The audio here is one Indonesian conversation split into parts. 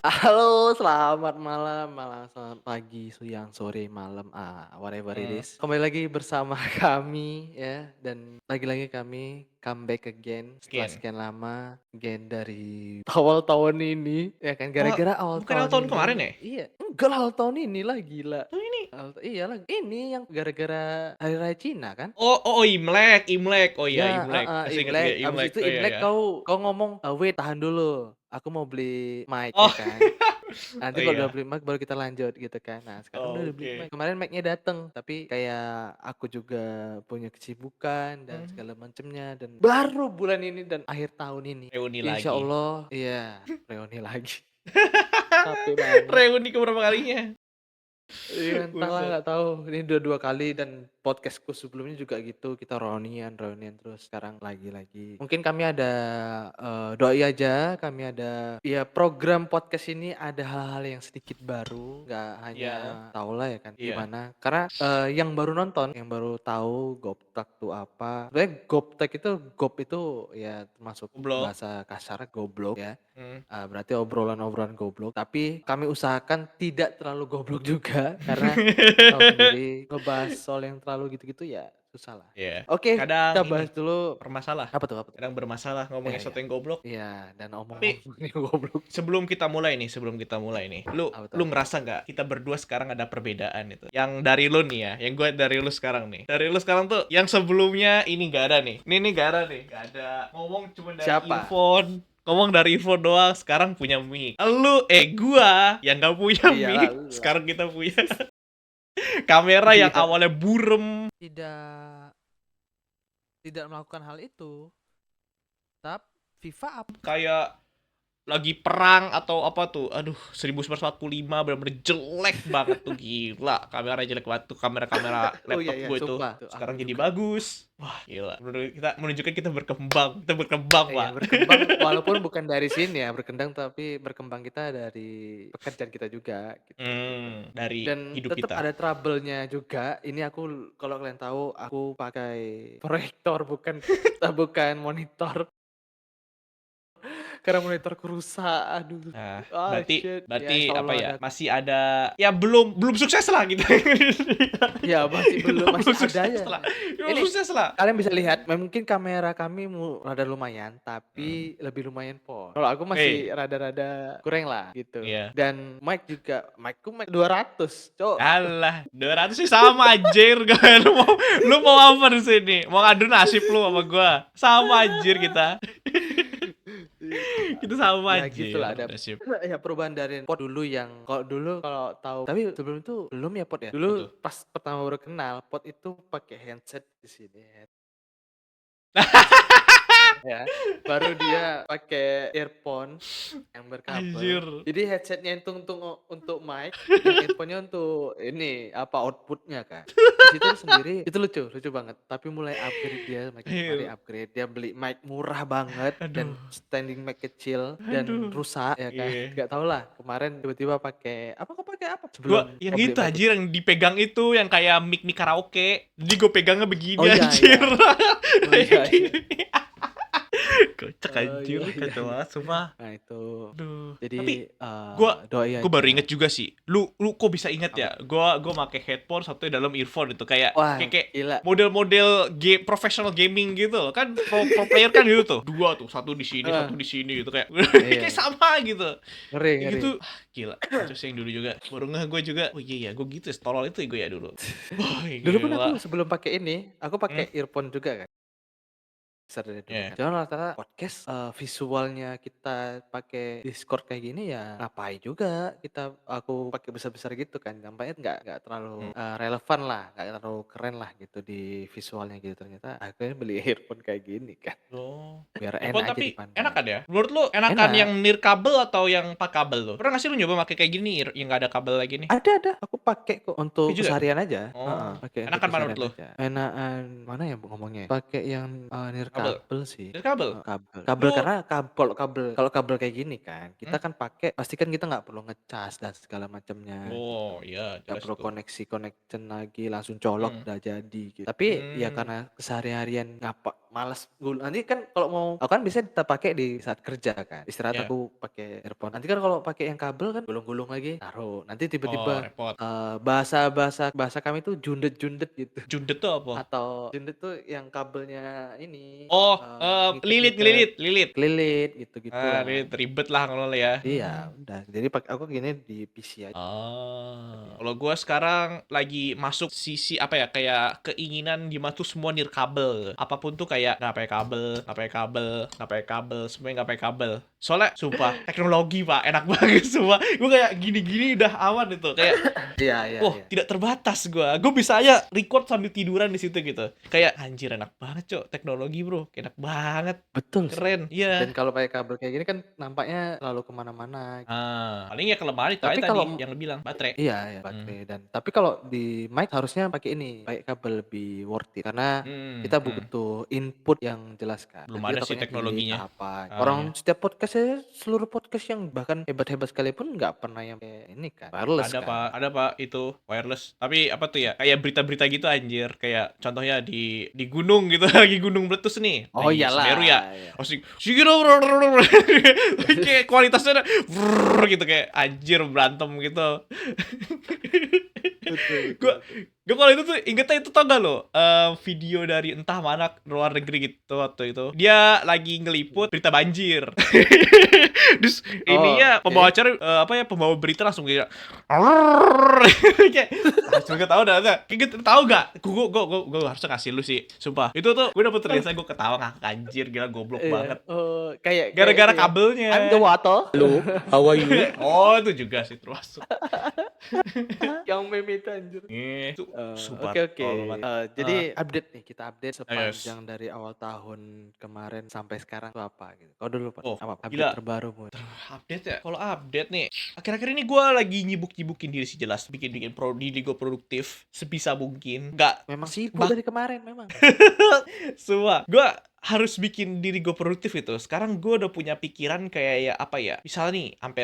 Halo, selamat malam, selamat pagi, siang, sore, malam, whatever it Mhm, is. Kembali lagi bersama kami ya, dan lagi-lagi kami comeback again setelah weekend. sekian lama, again dari awal tahun ini, ya kan. Oh, Gara-gara awal bukan awal tahun tahun kemarin ya? ini iya, enggak lah awal tahun ini lah, gila. Oh ini Iyalah, ini yang gara-gara Hari Raya Cina kan? oh, Imlek Imlek. Oh iya Ya, Imlek, heeh, masih inget gue Imlek. Abis Imlek. itu Oh iya Imlek iya. kau ngomong, "Wait, tahan dulu, aku mau beli mic," ya Oh kan. Nanti oh kalau udah iya. beli mic baru kita lanjut gitu kan. Nah, sekarang udah beli mic. Oke. Kemarin mic-nya dateng, tapi kayak aku juga punya kesibukan dan Mmm, segala macemnya, dan baru bulan ini dan akhir tahun ini, reuni insya lagi. Allah iya, reuni lagi. Capek banget. Reuni ke berapa kalinya? Iya, entahlah, Buset. nggak tahu. Ini udah 2 kali dan podcastku sebelumnya juga gitu, kita reunian terus, sekarang lagi. Mungkin kami ada, doi aja, kami ada ya program podcast ini ada hal-hal yang sedikit baru, nggak hanya Iya tahulah ya kan iya. gimana. Karena, yang baru nonton, yang baru tahu Goptak tuh apa, sebenarnya Goptek itu, Gop itu ya termasuk Goblok. bahasa kasar goblok ya. Mmm. Berarti obrolan-obrolan goblok, tapi kami usahakan tidak terlalu goblok juga, karena tahu sendiri ngebahas soal yang terlalu gitu-gitu ya susah lah. Iya. Oke, Kadang kita bahas ini, dulu. bermasalah. Apa tuh? Kadang bermasalah ngomongin Iya, iya. sesuatu yang goblok. Iya, dan Tapi omong-omong yang goblok. sebelum kita mulai nih, lu Apa tuh? lu ngerasa nggak kita berdua sekarang ada perbedaan itu? Yang dari lu nih ya, yang gue dari lu sekarang nih. Dari lu sekarang tuh yang sebelumnya ini nggak ada nih. Ini nggak ada nih, nggak ada. Ngomong cuma dari Siapa? earphone. Ngomong dari earphone doang, sekarang punya mic. Gua yang nggak punya Iyalah mic, lu lah. sekarang kita punya kamera yang Iya. awalnya burem. Tidak tidak melakukan hal itu. FIFA up. Kayak lagi perang atau apa tuh, aduh, 1945 bener-bener jelek banget tuh, gila kamera jelek banget tuh, kamera-kamera Oh iya laptop iya, gue itu sumpah. Tuh aku sekarang jadi juga. bagus. Wah gila, menunjukkan kita berkembang Iya, Pak. berkembang walaupun bukan dari sini ya, tapi berkembang kita dari pekerjaan kita juga gitu. Dari Dan hidup tetap kita. ada trouble-nya juga. Ini aku, kalau kalian tahu, aku pakai proyektor, bukan monitor, karena monitorku rusak. Aduh. Nah, Ah, berarti shit. Ya berarti apa insyaallah ya, ada. masih ada ya, belum belum sukses lah gitu. Ya masih Kita belum, masih belum ada sukses ya. lah, belum Ini sukses lah. kalian bisa lihat, mungkin kamera kami rada lumayan, Mhm. tapi lebih lumayan pon. Kalau aku masih Hei, rada-rada kurang lah gitu. iya. Dan mic juga, mic 200, Cok. Alah, 200 sih sama anjir. Lu mau apa di sini? Mau ngadu nasib lu sama gua? Sama anjir kita. Iya. Kita sama Ya anjir gitulah, ada nasib. ya perubahan dari pot dulu, yang kalau dulu, kalau tahu, tapi sebelum itu belum ya pot ya. Apa Dulu tuh? pas pertama baru kenal, pot itu pakai handset di sini. Ya, baru dia pakai earphone yang berkabel. Anjir. Jadi headsetnya itu untuk mic, yang earphone-nya untuk ini apa, outputnya kan. Di situ sendiri itu lucu banget. Tapi mulai upgrade, dia makin kemari Aduh. upgrade, dia beli mic murah banget Aduh. dan standing mic kecil dan Aduh. rusak ya kan. Iya. Gak tau lah, kemarin tiba-tiba pakai apa, kok pakai apa Gua sebelum yang kau beli itu mic anjir, itu. yang dipegang itu yang kayak mic karaoke. Jadi gue pegangnya begini Oh iya anjir. iya. Oh Kayak iya iya. gini. Kocak Oh anjir, iya iya kacau iya. banget sumpah. Nah itu. Aduh. Jadi, Tapi Gua doi gua baru aja. inget juga sih. Lu kok bisa inget Apa ya? tuh? Gua make headphone, satu dalam earphone itu kayak Wah, kayak kayak gila. model-model professional gaming gitu loh. Kan pro player kan gitu tuh. Dua tuh, Heeh, satu di sini gitu kayak kayak iya. sama gitu. Ngeri Kayak ngeri. gitu. Gila, kacau sih yang dulu juga. Baru ngeh gue juga. Oh iya ya, gue gitu ya, setolol itu ya gue ya dulu. Wah, Dulu pun aku gila. sebelum pakai ini, aku Hmm, pakai earphone juga kan, besar dari dulu ya. kan. Cuman rata-rata podcast, visualnya kita pakai Discord kayak gini, ya ngapain juga aku pakai besar-besar gitu kan, nampaknya nggak terlalu, Hmm. relevan lah, nggak terlalu keren lah gitu di visualnya gitu. Ternyata akhirnya beli earphone kayak gini kan, Oh. biar enak Earphone aja tapi dipandang. enakan ya? Menurut lu enakan yang Enak. nirkabel atau yang pakai kabel tuh? Pernah nggak sih lu nyoba pakai kayak gini yang nggak ada kabel lagi nih? Ada, aku pakai kok Pakai untuk juga? keseharian aja, heeh, Oh, pakai untuk enakan mana menurut keseharian lu? aja. Enakan mana ya ngomongnya ya, pakai yang, Kabel? kabel sih, Dari kabel? kabel. Lu Kabel karena kalau kabel kayak gini kan, hmm? kita kan pakai pasti kan kita nggak perlu ngecas dan segala macamnya Oh, gitu. iya Nggak jelas perlu tuh. connection lagi, langsung colok Hmm. udah jadi gitu. Tapi ya Hmm. karena keseharian males nanti kan kalau mau aku kan biasanya kita pakai di saat kerja kan. Istirahat Ya. aku pakai earphone. Nanti kan kalau pakai yang kabel kan gulung-gulung lagi, taruh. Nanti Oh, tiba-tiba repot. bahasa kami tuh jundet-jundet gitu. Jundet tuh apa? Atau jundet tuh yang kabelnya ini, Oh, lilit, ngiket-ngiket, ngelilit, lilit. kelilit, Lilit gitu-gitulah. ribet lah kalau ya. Iya, udah. Jadi aku gini di PC aja Oh, tadi. kalau gue sekarang lagi masuk sisi apa ya, kayak keinginan gimana tuh semua nirkabel. Apapun tuh kayak nggak pakai kabel, nggak pakai kabel, nggak pakai kabel, semuanya nggak pakai kabel. Soalnya, sumpah, teknologi pak, enak banget semua. Gue kayak gini-gini udah aman itu, kayak Iya, iya, wah, iya. tidak terbatas gua. Gue bisa aja record sambil tiduran di situ gitu. Kayak anjir enak banget, Cok. Teknologi, Bro. Enak banget. Betul sih. Keren. Dan Iya. kalau pakai kabel kayak gini kan nampaknya selalu kemana-mana. Paling ya kelemahan itu aja Tapi tadi kalau yang lu bilang, baterai. iya ya Hmm. baterai tapi kalau di mic harusnya pakai ini, pakai kabel lebih worth it karena Hmm, kita hmm. butuh input yang jelas kan. Belum Nanti ada kita sih takutnya delay teknologinya. apa. Iya. Orang setiap podcast seluruh podcast yang bahkan hebat-hebat sekalipun nggak pernah yang kayak ini kan, wireless kan. Ada Pak itu wireless. Tapi apa tuh ya? Kayak berita-berita gitu anjir. Kayak contohnya di gunung gitu, lagi gunung meletus nih, Oh lagi Semeru ya. iyalah, ya. Asik. Kayak kualitasnya gitu kayak anjir berantem gitu. Betul, betul, Gua betul. gue kalau itu tuh ingetnya itu tau gak lo, video dari entah mana luar negeri gitu waktu itu dia lagi ngeliput berita banjir. Terus Oh, ininya pembawa oke. acara pembawa berita langsung kayak kayak langsung ketawa dah kayak gitu. Tahu gak, gue harusnya ngasih lu sih sumpah, itu tuh gue dapet terbiasa gue ketawa ngakak anjir, gila goblok Iya, banget kayak gara-gara itu ya. I'm the kabelnya. water. Halo, how are you? Oh itu juga sih termasuk. Yang meme itu anjir. Itu super Oke, oke. tolol banget. Jadi update nih, kita update Ayo. sepanjang dari awal tahun kemarin sampai sekarang tuh apa gitu. Kau dulu, Pak. Oh, Apa update gila. terbarumu? Update ya? Kalau update nih, akhir-akhir ini gue lagi nyibuk-nyibukin diri sih jelas, bikin-bikin diri gue produktif sebisa mungkin. Nggak, Memang sibuk dari kemarin memang. semua. Gue harus bikin diri gue produktif gitu. Sekarang gue udah punya pikiran kayak ya apa ya? Misalnya nih, sampai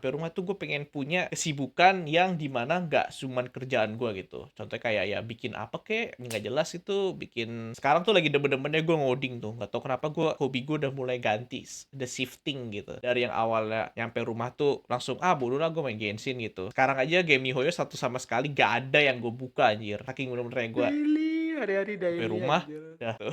rumah tuh gue pengen punya kesibukan yang dimana nggak cuman kerjaan gue gitu. Contohnya kayak ya bikin apa kek, nggak jelas itu. Bikin sekarang tuh lagi demen-demennya gue ngoding tuh. Nggak tahu kenapa hobi gue udah mulai ganti, the shifting gitu. Dari yang awalnya nyampe rumah tuh langsung bodoh lah gue main Genshin gitu. Sekarang aja game MiHoYo satu sama sekali gak ada yang gue buka anjir. Saking bener-bener gue Hari-hari sampai daily rumah anjir. dah tuh.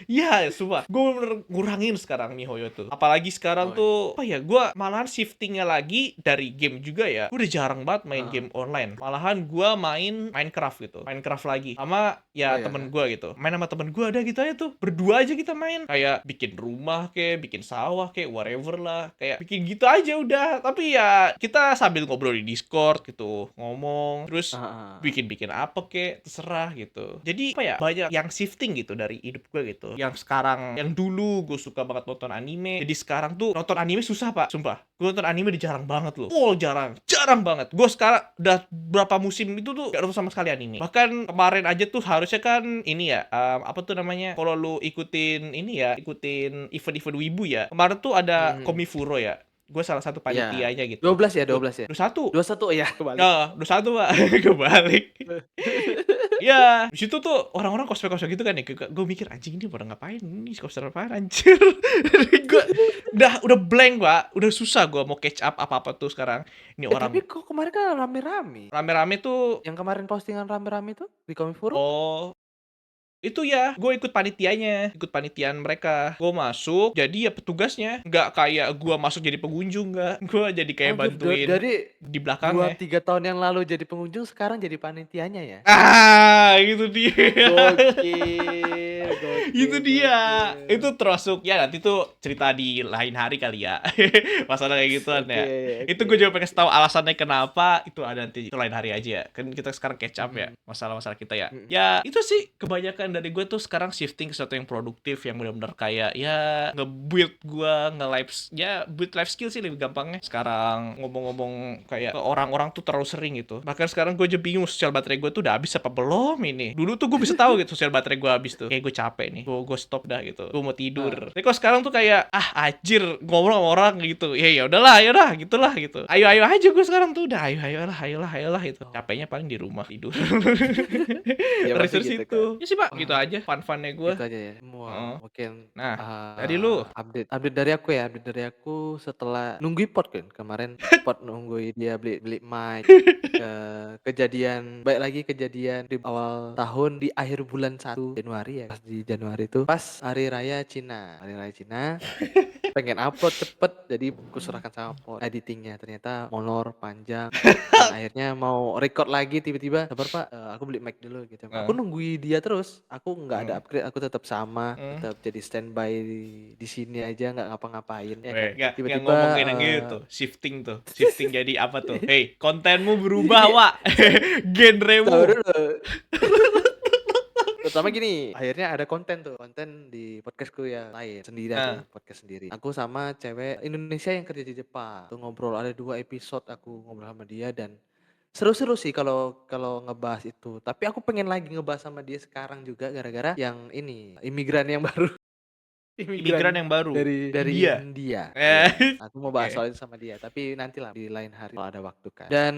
Iya, sumpah. Gue bener ngurangin sekarang MiHoYo tuh. Apalagi sekarang Oh, tuh apa ya? Gue malahan shiftingnya lagi dari game juga ya. Gue udah jarang banget main Heeh. game online. Malahan gue main Minecraft gitu. Minecraft lagi sama Oh ya ya. temen gue gitu. Main sama temen gue ada gitu aja tuh. Berdua aja kita main. Kayak bikin rumah kayak, bikin sawah kayak, whatever lah. Kayak bikin gitu aja udah. Tapi ya kita sambil ngobrol di Discord gitu, ngomong. Terus Heeh. bikin apa kek, terserah gitu. Jadi apa ya, banyak yang shifting gitu dari hidup gue gitu. Yang sekarang, yang dulu gue suka banget nonton anime, jadi sekarang tuh nonton anime susah pak, sumpah. Gue nonton anime udah jarang banget loh. Oh jarang banget. Gue sekarang udah berapa musim itu tuh gak nonton sama sekali anime. Bahkan kemarin aja tuh harusnya kan ini ya, apa tuh namanya, kalau lu ikutin ini ya, ikutin event-event wibu ya, kemarin tuh ada Komifuro ya. Gue salah satu Iya. panitianya gitu. 12 ya, 12 ya. 21. 21 ya, kebalik. Ya, 21 pak. Kebalik. Ya, di situ tuh orang-orang cosplay gitu kan ya. Gue mikir anjing ini pada ngapain? Ini cosplay apaan anjir? Gue udah blank, Pak. Udah susah gue mau catch up apa-apa tuh sekarang. Ini orang Tapi kok kemarin kan rame-rame. rame-rame tuh. Yang kemarin postingan rame-rame tuh di Komifuro? Oh, itu ya, gue ikut panitianya, ikut panitian mereka. Gue masuk, jadi ya petugasnya. Nggak kayak gue masuk jadi pengunjung, nggak. Gue jadi kayak bantuin Dari di belakangnya. 2-3 tahun yang lalu jadi pengunjung, sekarang jadi panitianya ya? Itu dia. Gokil, gokil, Itu dia. gokil. Itu termasuk ya, nanti tuh cerita di lain hari kali ya. Masalah kayak gituan ya. Oke, Itu gue juga pengen tahu alasannya kenapa. Itu ada nanti, itu lain hari aja ya. Kan kita sekarang catch up ya, masalah-masalah kita ya. Ya itu sih kebanyakan dari gue tuh sekarang shifting ke sesuatu yang produktif, yang benar-benar kayak ya nge-build gue, build life skill sih lebih gampangnya. Sekarang ngomong-ngomong kayak ke orang-orang tuh terlalu sering gitu. Bahkan sekarang gue aja bingung sosial baterai gue tuh udah habis apa belum ini. Dulu tuh gue bisa tahu gitu sosial baterai gue habis tuh. Kayak gue gue capek nih, gue stop dah gitu, gue mau tidur. Heeh. Tapi kok sekarang tuh kayak anjir ngomong sama orang gitu, ya udahlah, ya udah gitulah gitu. Ayo aja gue sekarang tuh udah ayolah itu. Oh, Capeknya paling di rumah tidur. iya Terus pasti terus gitu itu. kan. Ya sih Pak, gitu Wah, aja fun-funnya gue. gitu aja ya? Wow, Heeh. mungkin, Nah, dari lu? update update dari aku ya, update dari aku setelah nungguin Pod kan, kemarin Pod nungguin dia beli beli mic, kejadian balik lagi kejadian di awal tahun di akhir bulan 1 Januari ya, pas di Januari itu pas Hari Raya Cina, pengen upload cepet, jadi kuserahkan sama Pod editingnya, ternyata molor, panjang. Dan akhirnya mau record lagi tiba-tiba, "Sabar Pak, aku beli mic dulu," gitu. Aku Heeh, nungguin dia terus, aku nggak ada heeh, upgrade, aku tetap sama, heeh. tetap jadi standby di sini aja nggak ngapa-ngapain ya Weh, kan. nggak Tiba-tiba, ngomong kayak gitu, shifting jadi apa tuh? Hey, kontenmu berubah, iya, Wak. sa sabar Genremu. dulu. Pertama gini, akhirnya ada konten di podcastku yang lain, sendiri Nah, aku, podcast sendiri. Aku sama cewek Indonesia yang kerja di Jepang. Tuh ngobrol, ada 2 episode aku ngobrol sama dia dan seru-seru sih kalau kalau ngebahas itu. Tapi aku pengen lagi ngebahas sama dia sekarang juga gara-gara yang ini, imigran yang baru. imigran Imigran yang baru, dari India. India, Eh, iya. Aku mau bahas oke. soal itu sama dia, tapi nantilah di lain hari kalau ada waktu kan. Dan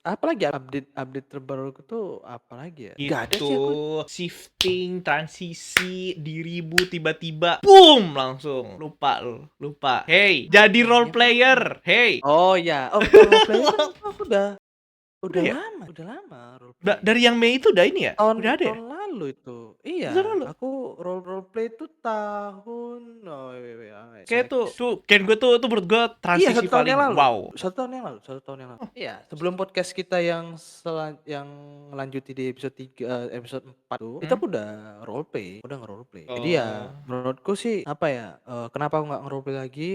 apalagi update terbaruku tuh apalagi ya? Nggak ada Itu sih aku. shifting, transisi, dirimu tiba-tiba boom langsung lupa lu, lupa. Hey, jadi Apa role yang player. mana? Hey. Oh ya, oh kalau role player kan aku Udah ya? udah lama role play. Dari yang Mei itu udah ini ya? Udah Tahun ada ya? tahun lalu itu. Udah Iya, lalu. aku role play itu tahun wait, Kayak cek. tuh Ken gue tuh menurut gue Iya, transisi 1 tahun yang paling lalu wow. 1 tahun yang lalu. Iya, sebelum podcast kita yang ngelanjutin di episode 4 tuh, itu Hmm? aku udah udah nge-roleplay. Jadi ya Oh, menurutku sih apa ya, kenapa aku nggak nge-roleplay lagi,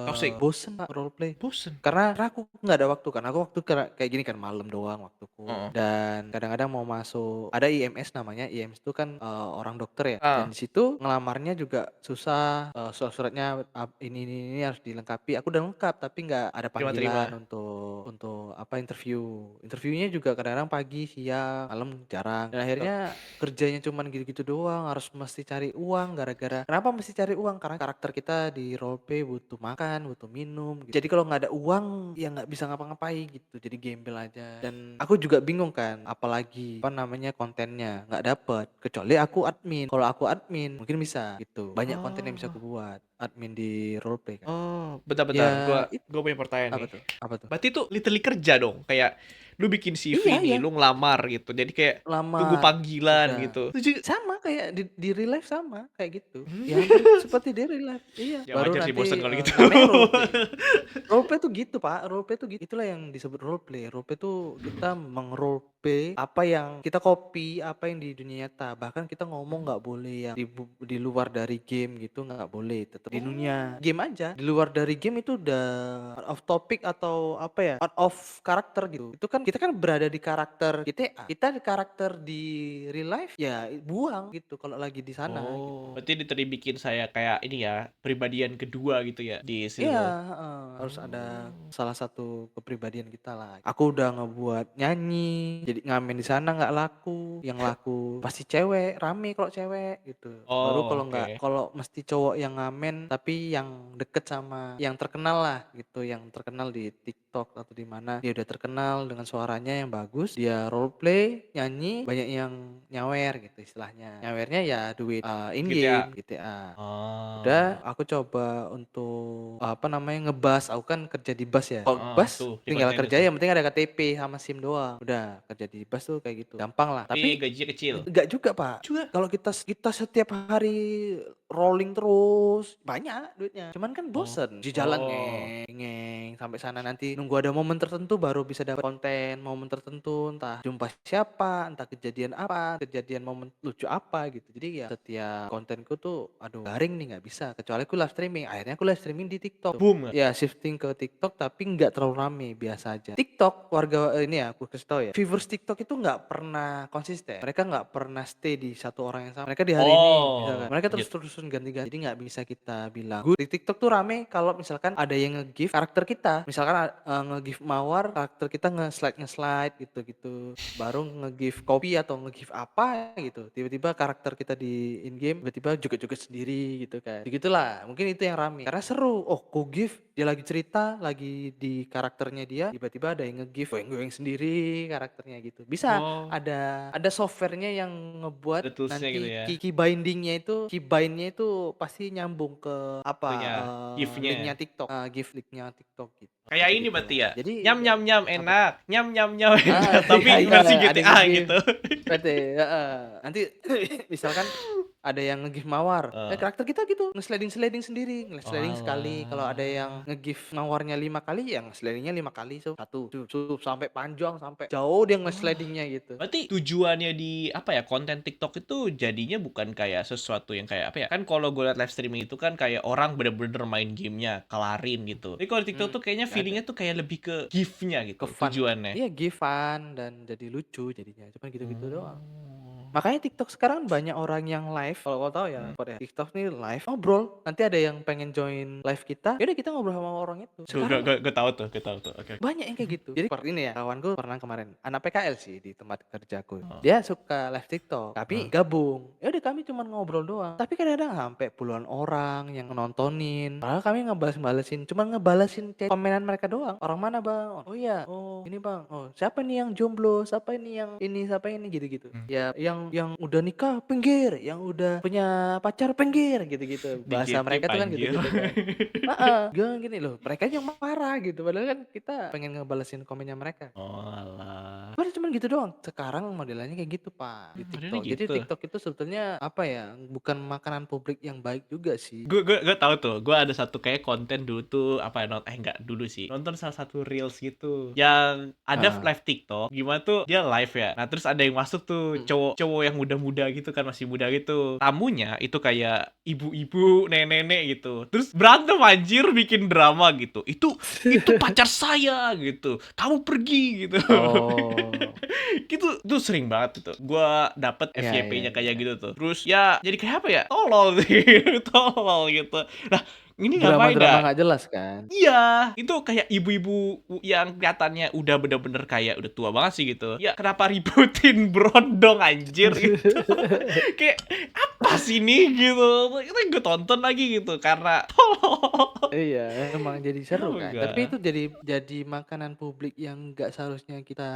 toxic. bosen Kak nge-roleplay. Bosen. Karena aku nggak ada waktu kan, aku waktu kayak gini kan malam doang waktuku, Heeh. dan kadang-kadang mau masuk ada IMS namanya, IMS itu kan, orang dokter ya, dan Ah, di situ ngelamarnya juga susah, surat-suratnya ini harus dilengkapi, aku udah lengkap tapi nggak ada panggilan terima-terima. untuk apa, interviewnya juga kadang-kadang pagi, siang, malam jarang, dan akhirnya kerjanya cuman gitu-gitu doang, harus mesti cari uang gara-gara kenapa mesti cari uang, karena karakter kita di roleplay butuh makan, butuh minum gitu. Jadi kalau nggak ada uang, ya nggak bisa ngapa-ngapain gitu, jadi gembel aja. Dan aku juga bingung kan, apalagi apa namanya kontennya nggak dapet, kecuali aku admin. Kalau aku admin mungkin bisa gitu. Banyak konten yang bisa Oh. aku buat, admin di roleplay kan. Oh, bentar-bentar. Ya Gua itu gua punya pertanyaan apa nih. tuh? Apa tuh? Berarti itu literally kerja dong. Kayak lu bikin Iya CV nih, iya. lu ngelamar gitu. Jadi kayak tunggu Lamar, panggilan udah. gitu. Itu juga Sama kayak di real life sama, kayak gitu. hmm, Ya hampir seperti di real life, iya. ya Baru wajar sih bosan nanti, kalau gitu. namanya roleplay. Roleplay tuh gitu, Pak, roleplay tuh gitu. Itulah yang disebut roleplay. Roleplay tuh kita meng-roleplay apa yang kita copy, apa yang di dunia nyata. Bahkan kita ngomong nggak boleh yang di luar dari game gitu, nggak boleh. Tetap di dunia Oh, game aja. Di luar dari game itu udah out of topic atau apa ya, out of karakter gitu. Itu kan kita kan berada di karakter GTA. Kita di karakter di real life ya buang gitu kalau lagi di sana gitu. berarti literally bikin saya kayak ini ya, pribadian kedua gitu ya di Iya, situ. heeh, harus ada Oh. salah satu kepribadian kita lah. Aku udah ngebuat nyanyi, jadi ngamen di sana nggak laku, yang laku pasti cewek, rame kalau cewek gitu. Baru Oh, kalau nggak, oke. kalau mesti cowok yang ngamen tapi yang deket sama yang terkenal lah gitu, yang terkenal di TikTok atau di mana dia udah terkenal dengan suaranya yang bagus, dia role play, nyanyi, banyak yang nyawer gitu istilahnya. Nyawernya ya duit in Gitu ya. game GTA. Oh. Udah, aku coba untuk, apa namanya, ngebus, aku kan kerja di bus ya. Kalau Heeh, bus tuh di tinggal konten kerja itu. yang penting ada KTP sama SIM doang. Udah, kerja di bus tuh kayak gitu, gampang lah. Tapi Tapi gajinya kecil. enggak juga, Pak. Juga. Kalau kita kita setiap hari rolling terus, banyak duitnya. Cuman kan Oh. bosen, di jalan Oh. sampai sana, nanti nunggu ada momen tertentu baru bisa dapat konten, momen tertentu, entah jumpa siapa, entah kejadian apa, kejadian momen lucu apa gitu. Jadi ya setiap kontenku tuh aduh garing nih, nggak bisa, kecuali aku live streaming. Akhirnya aku live streaming di TikTok. Boom nggak? Ya shifting ke TikTok tapi nggak terlalu rame, biasa aja. TikTok warga ini ya aku kasih tahu ya. Viewers TikTok itu nggak pernah konsisten. Mereka nggak pernah stay di satu orang yang sama. Mereka di hari ini misalkan, Oh, mereka lanjut. terus-terusan ganti-ganti. Jadi nggak bisa kita bilang good. Di TikTok tuh rame kalau misalkan ada yang nge-give karakter kita. Misalkan nge-give mawar, karakter kita nge-slide gitu-gitu. Baru nge-give kopi atau nge-give apa gitu. Tiba-tiba karakter kita di in game tiba-tiba joget-joget sendiri gitu kan. Begitulah, mungkin itu yang rame. Karena seru. Oh, ku give dia lagi cerita, lagi di karakternya dia, tiba-tiba ada yang nge-give goyang-goyang sendiri karakternya gitu. Bisa Oh, ada softwarenya yang ada ngebuat toolsnya gitu nanti ya, key bindingnya itu pasti nyambung ke apa itunya, linknya GIF-nya. TikTok, give linknya TikTok gitu. Kayak ini berarti Begitulah. ya, Jadi nyam nyam nyam apa? enak, nyam nyam nyam enak, Iya tapi iya versi ada yang GTA nge-give. gitu. Berarti heeh. Nanti misalkan ada yang nge-give mawar, Heeh. karakter kita gitu nge-sliding-sliding sendiri, nge-sliding sekali. Kalau ada yang Oalah. nge-give mawarnya 5 kali, ya nge-slidingnya 5 kali, so, 1, sampai panjang, sampai jauh dia Oh, nge-slidingnya gitu. berarti tujuannya di apa ya, konten TikTok itu jadinya bukan kayak sesuatu yang kayak apa ya, kan kalau gue liat live streaming itu kan kayak orang bener-bener main gamenya, kelarin gitu. Tapi kalau di TikTok Hmm, tuh kayaknya nggak ada. feelingnya tuh kayak lebih ke gift-nya Ke gitu, fun. tujuannya. Iya, give fun dan jadi lucu jadinya, cuman gitu-gitu doang. Oh. Makanya TikTok sekarang banyak orang yang live, kalau kau tahu ya, Mhm. Pod, ya, TikTok nih live ngobrol. Nanti ada yang pengen join live kita, ya udah kita ngobrol sama orang itu. Sekarang Gue tahu tuh, gue tahu tuh. Oke, oke. banyak yang kayak gitu. Jadi seperti ini ya, kawanku pernah kemarin, anak PKL sih di tempat kerjaku. Heeh, Dia suka live TikTok, tapi heeh. gabung. Ya udah kami cuma ngobrol doang. Tapi kadang-kadang sampai puluhan orang yang nontonin. Padahal kami ngebalesin, cuma ngebalesin komenan mereka doang. Orang mana bang? Oh iya, oh ini bang. Oh siapa nih yang jomblo? Siapa ini yang ini? Siapa ini gitu-gitu. Mmm, Ya yang udah nikah pinggir, yang udah punya pacar pinggir gitu-gitu. Bahasa di-gatekeep mereka tuh kan anjir. gitu-gitu kan. Heeh, gini loh, mereka yang marah gitu, padahal kan kita pengen ngebalesin komennya mereka. Oalah. Cuman gitu doang. Sekarang modelannya kayak gitu, Pak, di Modelnya TikTok. Jadi gitu? TikTok itu sebetulnya apa ya, bukan makanan publik yang baik juga sih. Gue tahu tuh, gue ada satu kayak konten dulu tuh apa ya, enggak dulu sih, nonton salah satu reels gitu yang ada Heeh. live TikTok, gimana tuh dia live ya, nah terus ada yang masuk tuh Mhm. cowok-cowok yang muda-muda gitu kan, masih muda gitu, tamunya itu kayak ibu-ibu, nenek-nenek gitu, terus berantem anjir, bikin drama gitu, itu pacar saya gitu, kamu pergi gitu. Oh. Itu sering banget itu gua dapet Iya iya FYP-nya kayak iya. gitu tuh. Terus ya jadi kayak apa ya? Tolol sih, tolol gitu. Nah, ini ngapain Drama-drama dah? nggak jelas kan? Iya, itu kayak ibu-ibu yang kelihatannya udah bener-bener kayak udah tua banget sih gitu. Ya kenapa ributin brondong anjir gitu. Kayak apa sih ini gitu. Itu gue tonton lagi gitu karena tolol. Iya, emang jadi seru Kenapa kan. Tapi enggak? itu jadi makanan publik yang nggak seharusnya kita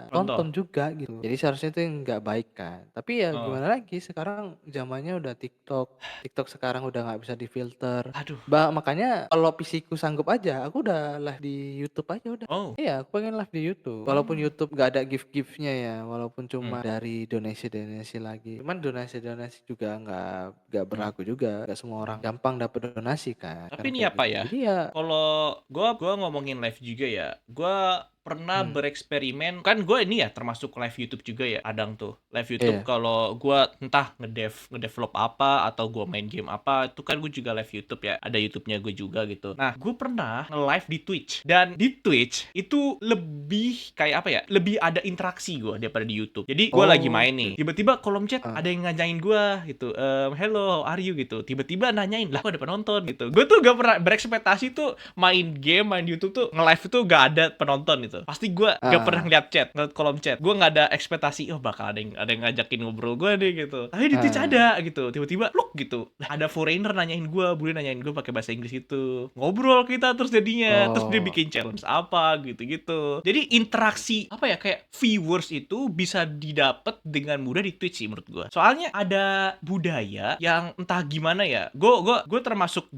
Contoh. tonton juga gitu. Jadi seharusnya itu yang nggak baik kan. Tapi ya Oh. gimana lagi, sekarang zamannya udah TikTok. TikTok sekarang udah nggak bisa difilter. Aduh. Makanya kalau PC ku sanggup aja, aku udah live di YouTube aja udah. Oh. Iya, aku pengen live di YouTube. Walaupun Hmm. YouTube nggak ada gift-giftnya ya, walaupun Hmm. cuma dari donasi-donasi lagi. Cuman donasi-donasi juga nggak Hmm. berlaku juga. Nggak semua orang gampang dapat donasi kan. Tapi Karena ini kayak apa gitu. ya, Jadi ya. kalau gua ngomongin live juga ya, gua pernah Hmm, bereksperimen, kan gue ini ya termasuk live YouTube juga ya, kadang tuh. Live YouTube iya. kalau gua entah ngedevelop apa atau gua main game apa, itu kan gue juga live YouTube ya. Ada YouTube-nya gue juga gitu. Nah, gue pernah nge-live di Twitch. Dan di Twitch itu lebih kayak apa ya? Lebih ada interaksi gue daripada di YouTube. Jadi gue lagi Oh, main oke. nih, tiba-tiba kolom chat Heeh. ada yang nanyain gue gitu, hello, how are you gitu. Tiba-tiba nanyain, lah kok ada penonton gitu. Gue tuh gak pernah berekspektasi tuh main game, main YouTube tuh nge-live itu gak ada penonton gitu. Pasti gue gak pernah Heeh. ngeliat chat, ngeliat kolom chat. Gue gak ada ekspektasi, oh bakal ada yang ngajakin ngobrol gue deh gitu. Tapi di Twitch Heeh. ada gitu. Tiba-tiba look gitu. Lah ada foreigner nanyain gue, boleh nanyain gue pakai bahasa Inggris itu. Ngobrol kita terus jadinya. Terus dia Oh. bikin challenge apa gitu-gitu. Jadi interaksi apa ya, kayak viewers itu bisa didapat dengan mudah di Twitch sih menurut gue. Soalnya ada budaya yang entah gimana ya. Gue termasuk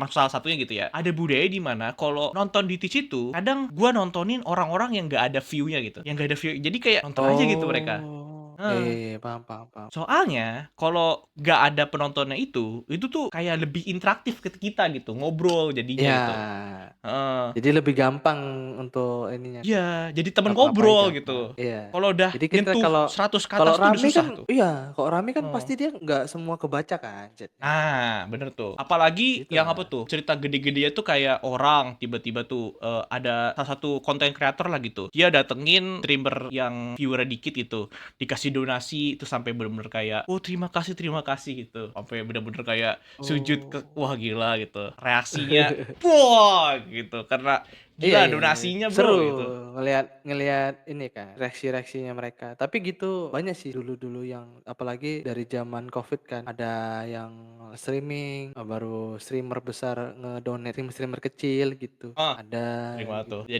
salah satunya gitu ya. Ada budaya di mana kalau nonton di Twitch itu kadang gue nontonin orang-orang yang gak ada view-nya gitu. Yang gak ada view. Jadi kayak nonton aja gitu mereka. Oh. Iya iya Heeh. iya, paham paham paham. Soalnya kalau nggak ada penontonnya itu tuh kayak lebih interaktif ke kita gitu, ngobrol jadinya gitu. Iya. Heeh. Jadi lebih gampang untuk ininya, Iya, jadi temen ngapa-ngapain ngobrol gampang. gitu. Iya. Kalau udah Jadi kita nyentuh kalau 100 ke kalau atas tuh udah rame kan susah tuh. iya, kalau rame kan Heeh. pasti dia nggak semua kebaca kan chat-nya. Nah, bener tuh. Apalagi yang apa Itulah. tuh, cerita gede-gedenya tuh kayak orang tiba-tiba tuh, ada salah satu konten kreator lah gitu. Dia datengin streamer yang viewer dikit gitu, dikasih donasi itu sampai bener-bener kayak, "Oh, terima kasih," gitu. Sampai bener-bener kayak sujud ke Oh. wah gila gitu. Reaksinya, wah gitu. Karena Iya Gila iya iya. donasinya Seru Bro, gitu. ngelihat ngelihat ini kan, reaksi-reaksinya mereka. Tapi gitu banyak sih dulu-dulu yang apalagi dari zaman Covid kan, ada yang streaming, baru streamer besar ngedonate streamer kecil gitu, Ah, ada sering banget tuh. gitu.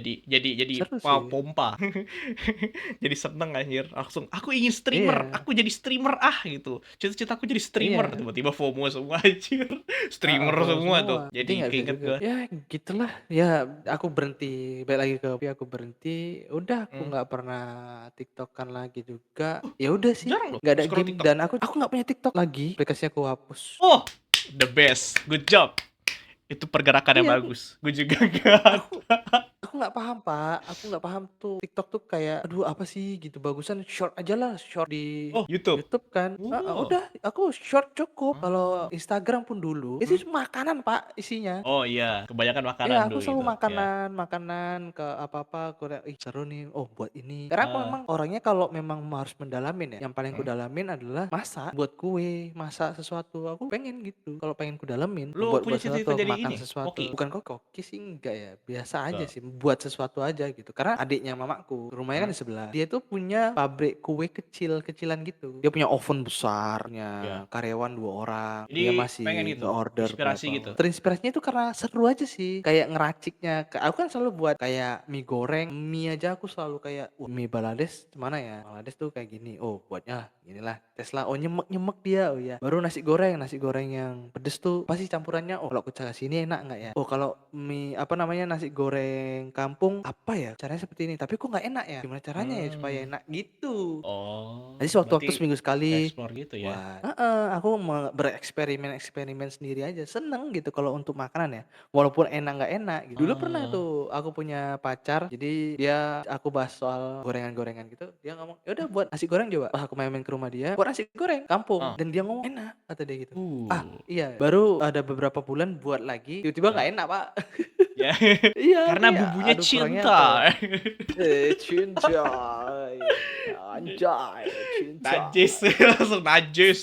Jadi Seru sih. pompa. Jadi seneng anjir. Langsung aku ingin streamer, Iya aku jadi streamer ah gitu. Cita-cita aku jadi streamer. iya. Tiba-tiba FOMO semua anjir. Streamer FOMO semua tuh. semua, jadi Jadi nggak bisa keinget juga. gua. Ya gitulah, ya aku berhenti, balik lagi ke hobi aku berhenti, udah aku Hmm. nggak pernah TikTok-an lagi juga. Ya udah sih, Jarang loh nggak ada scroll game TikTok. dan aku nggak punya TikTok lagi, aplikasinya aku hapus. Oh, the best. Good job. Itu pergerakan yang Iya, bagus. Gue juga gak aku ada. aku nggak paham, Pak, aku nggak paham tuh TikTok tuh kayak, aduh apa sih gitu, bagusan short aja lah, short di Oh, YouTube. YouTube kan, Oh. udah aku short cukup. Kalau Oh. Instagram pun dulu, itu Hmm? makanan, Pak, isinya. Oh iya, kebanyakan Iya, makanan aku dulu selalu itu. Ya. makanan, makanan ke apa-apa, aku lihat, ih seru nih, oh buat ini. Karena aku Ah. memang orangnya kalau memang harus mendalamin ya, yang paling Hmm? kudalamin adalah masak, buat kue, masak sesuatu. Aku pengen gitu. Kalau pengen kudalamin, Lu buat punya buat cita-cita sesuatu, aku jadi makan ini? sesuatu. Koki? Bukan kok koki sih enggak ya, biasa aja Enggak. sih, buat sesuatu aja gitu. Karena adiknya mamaku, rumahnya kan Hmm? di sebelah. Dia tuh punya pabrik kue kecil-kecilan gitu. Dia punya oven besar, punya Ya. karyawan 2 orang. Jadi Dia pengen masih gitu, nge-order inspirasi berapa. gitu. Terinspirasinya itu karena seru aja sih, kayak ngeraciknya. Aku kan selalu buat kayak mie goreng, mie aja aku selalu kayak, wah mie balades gimana ya? Balades tuh kayak gini. Oh, buatnya inilah, tes lah. Oh, nyemek-nyemek dia. Oh ya. Baru nasi goreng yang pedes tuh pasti campurannya. Oh, kalau aku kasih ini enak nggak ya? Oh, kalau mie apa namanya nasi goreng kampung apa ya? Caranya seperti ini. Tapi kok nggak enak ya? Gimana caranya ya supaya Hmm. enak gitu? Oh, Jadi sewaktu-waktu berarti seminggu sekali explore gitu ya? buat aku bereksperimen-eksperimen sendiri aja, seneng gitu kalau untuk makanan ya, walaupun enak nggak enak gitu. Dulu pernah Ah. tuh aku punya pacar, jadi aku bahas soal gorengan-gorengan gitu, dia ngomong, "Ya udah buat nasi goreng coba." Pas aku main-main ke rumah dia, buat nasi goreng kampung Ah. dan dia ngomong, "Enak," kata dia gitu. Ah, Uh. iya, baru ada beberapa bulan buat lagi, tiba-tiba Ah. nggak enak, Pak. Ya. Iya, Karena kayak bumbunya aduh kurangnya apa ya, cinta. cinta, anjay, cinta. Najis, langsung najis.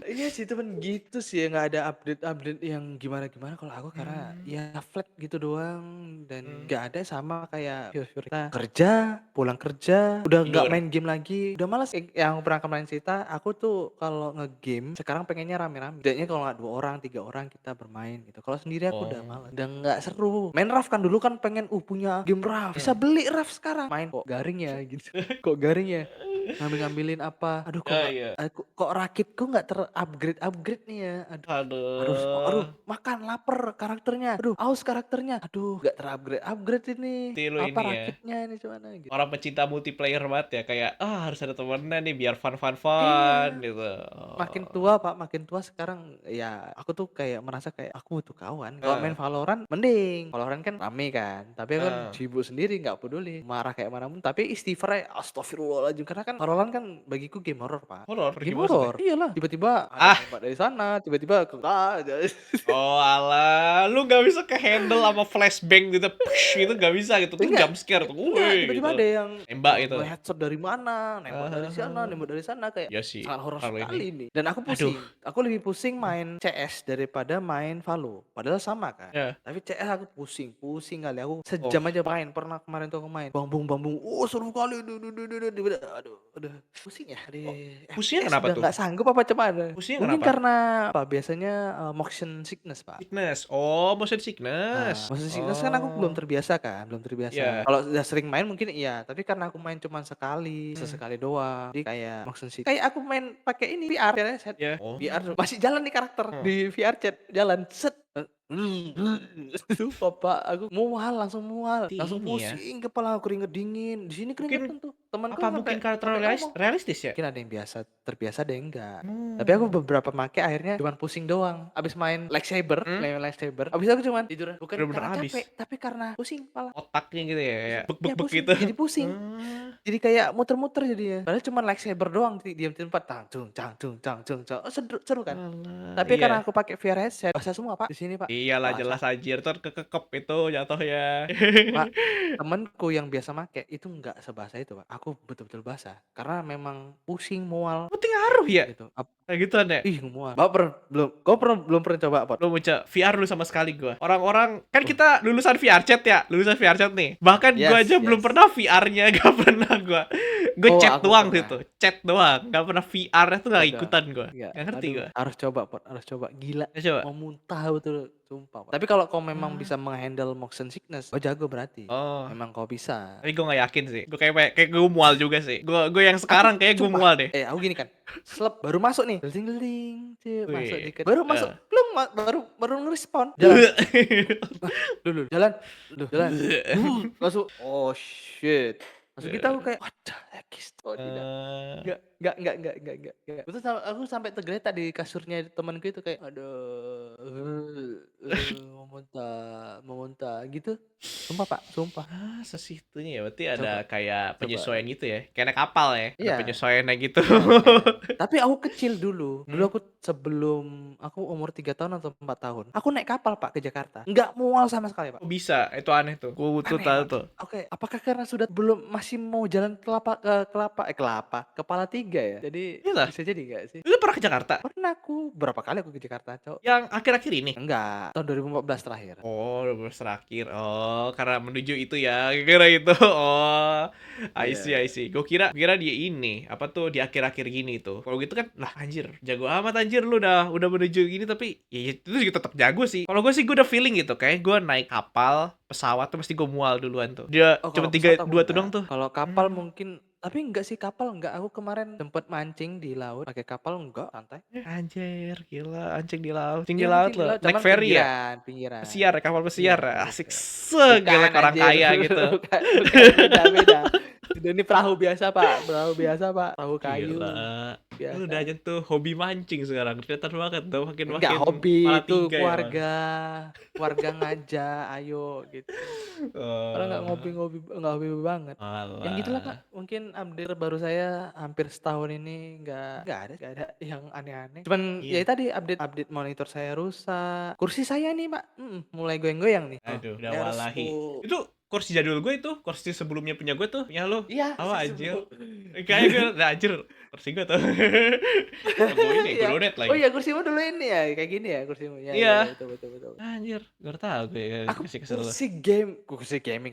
Iya sih temen gitu sih ya, nggak ada update-update yang gimana-gimana kalau aku, karena Hmm. ya flat gitu doang dan Hmm. nggak ada sama kayak virus-virus kita kerja, pulang kerja, udah nggak Tidur. main game lagi, udah malas. Yang pernah kemarin cerita, aku tuh kalau ngegame sekarang pengennya rame-rame. Setidaknya kalau nggak 2 orang, 3 orang kita bermain gitu. Kalau sendiri aku udah Oh. malas, udah nggak seru. Main RAF kan dulu kan pengen punya game RAF, bisa Hmm. beli RAF sekarang. Main kok garing ya gitu. Kok garing ya? Ngambil-ngambilin apa, aduh kok Oh nggak iya. kok rakitku nggak ter-upgrade nih ya, aduh Aduh. makan laper karakternya, aduh aus karakternya, aduh nggak ter-upgrade ini, Berarti lu apa ini ya, rakitnya ini gimana gitu. orang pecinta multiplayer banget ya, kayak, harus ada temennya nih biar fun-fun-fun Iya. gitu. Makin Oh. tua, Pak, makin tua sekarang ya aku tuh kayak merasa kayak aku butuh kawan. Kalau main Heeh. Valorant mending, Valorant kan rame kan, tapi aku kan Heeh. sibuk sendiri nggak peduli, marah kayak mana pun, tapi istighfar aja, astagfirullahaladzim, karena kan Valorant kan bagiku game horror, Pak. Horor Game gimana maksudnya? horor, iyalah, tiba-tiba ada Ah, nembak dari sana, tiba-tiba ke aja. alah, lu nggak bisa ke-handle sama flashbang gitu, gitu nggak bisa gitu, tuh Enggak jump scare tuh, enggak, woi tiba-tiba gitu, ada yang, nembak gitu. nge-headshot dari mana, Hahaha. nembak dari sana, kayak Iya sih, sangat horor kalau ini, sekali nih. Dan aku aduh, pusing, aku lebih pusing main CS daripada main Valo, padahal sama kan. ya, Tapi CS aku pusing, pusing kali, aku sejam oh, aja main, pernah kemarin tuh aku main, bambung-bambung, oh seru kali, aduh, udah pusing ya, di oh, pusingnya FPS kenapa udah tuh? nggak sanggup apa cuman. Pusingnya Mungkin kenapa? karena apa, biasanya, motion sickness, Pak. Sickness, oh motion sickness, Motion sickness kan aku belum oh, terbiasa kan, belum terbiasa. ya, Kalau udah sering main mungkin iya, tapi karena aku main cuman sekali, hmm, sesekali doang. Jadi kayak motion sick, kayak aku main pakai ini VR, headset. ya, oh, VR masih jalan nih karakter hmm, di VR chat, jalan set. Sumpah Pak, aku mual, berarti langsung ini ya, pusing kepala, aku keringet dingin. Di sini mungkin, keringetan tuh. Temanku apa sampai mungkin karakter sampai ngomong. realistis ya? Mungkin ada yang terbiasa, ada yang enggak. Tapi aku Hmm, beberapa make akhirnya cuman pusing doang. Abis hmm, main lightsaber, abis aku cuman tidur. Bukan bener-bener karena habis, capek, tapi karena pusing kepala. otaknya gitu ya, kayak Pusing. bek bek Ya bek pusing, gitu, jadi pusing. hmm, Jadi kayak muter-muter jadinya. Padahal cuman lightsaber doang, diam di tempat, tang cung cang cung cang cung cang. Oh, seru, seru kan? alah, Tapi iya. karena aku pakai VR headset, basah semua Pak, di sini Pak. Iyalah jelas Basah. anjir, entar kekekep itu jatuhnya. Pak, temenku yang biasa make itu nggak sebasah itu Pak. Aku betul-betul basah. Karena memang pusing, mual Berarti ngaruh ya? gitu. Kayak gituan ya? Ih, mual. Bapak belum, kau belum pernah coba pot? Belum coba VR dulu sama sekali gua. Orang-orang kan Oh, kita lulusan VR chat ya, lulusan VR chat nih. Bahkan gua yes, aja belum yes. pernah VR-nya, gak pernah gua. Gue Oh, chat aku doang pernah. gitu, chat doang. Gak pernah VR-nya tuh gak Udah. ikutan gua. Enggak. Gak ngerti Aduh, gua. harus coba pot, harus coba. Gila. Ya coba. Mau muntah betul, sumpah. Pot. Tapi kalau kau memang Ah. bisa menghandle motion sickness, kau jago berarti. Oh. Memang kau bisa. Tapi gue gak yakin sih. Gue kayak gue mual juga sih. Gue yang Aku sekarang kayak gue sumpah. mual deh. Aku gini kan. Slep baru masuk nih. Deling, masuk Wih. dikit. Baru masuk. Belum baru ngerespon. Jalan. Dulu jalan. Jalan. Langsung oh shit. Langsung kita aku kayak wadah ekis. Oh tidak. Enggak. Aku sampai tergeletak di kasurnya temanku itu kayak aduh mau muntah gitu. Sumpah Pak, sumpah. Ah, sesitunya ya. Berarti ada Coba kayak coba. penyesuaian gitu ya. Kayak naik kapal ya. Ada Iya. penyesuaiannya gitu. Iya. Tapi aku kecil dulu. Dulu aku sebelum aku umur 3 tahun atau 4 tahun. Aku naik kapal Pak ke Jakarta. Enggak mual sama sekali Pak. Kok bisa? Itu aneh tuh. Gue butuh Aneh tahu Pak. tuh. Oke, apakah karena sudah masih mau jalan kepala 3 ya? Jadi Iya lah. bisa jadi enggak sih? Lu pernah ke Jakarta? Pernah aku berapa kali aku ke Jakarta, Cok. Yang akhir-akhir ini? Enggak, tahun 2014 terakhir. Oh, udah terakhir. Oh, karena menuju itu ya. Kira itu. Oh, I see, I Iya. see. Gue kira dia ini, apa tuh di akhir-akhir gini tuh. Kalau gitu kan, lah anjir, jago amat anjir lu udah menuju gini tapi ya itu juga tetap jago sih. Kalau gue sih gue udah feeling gitu, kayak gue naik kapal, pesawat tuh pasti gue mual duluan tuh. Dia Oh, cuma kalau pesawat aku 2 tuh enggak. dong tuh. Kalau kapal mungkin tapi enggak sih kapal enggak. Aku kemarin sempet mancing di laut pakai kapal enggak, santai. Anjir, gila, anjing di laut. Anjing di Iya laut mancing di loh. laut, Naik cuman ferry ya? pinggiran. Pesiar, kapal Iya, pesiar. Asik gitu. segala Bukan orang anjir, kaya gitu. bukan beda. Ini perahu biasa Pak, perahu kayu. Gila. Lu udah Biasa. aja tuh hobi mancing sekarang. Kelihatan banget tuh Enggak makin hobi, kepala itu 3 ya, Bang. keluarga ngajak, ayo gitu. Orang nggak Oh, nggak hobi banget. Yang gitulah Pak, alah. mungkin update baru saya hampir setahun ini nggak ada yang aneh-aneh. Cuman ya Iya. tadi update monitor saya rusak, kursi saya nih Pak, mulai goyang-goyang nih. Aduh, udah Ini harus walahi. Itu kursi jadul gue itu, kursi sebelumnya punya gue tuh, punya lo. Iya, Apa kursi anjir? sebelum. Kayak gue, nah, anjir, kursi gue tuh. Gue ini, gue Iya. donet Oh lagi. iya kursimu dulu ini ya, kayak gini ya kursimu. Ya, Iya. betul. Anjir, gak tau gue Aku kasih kesel lo.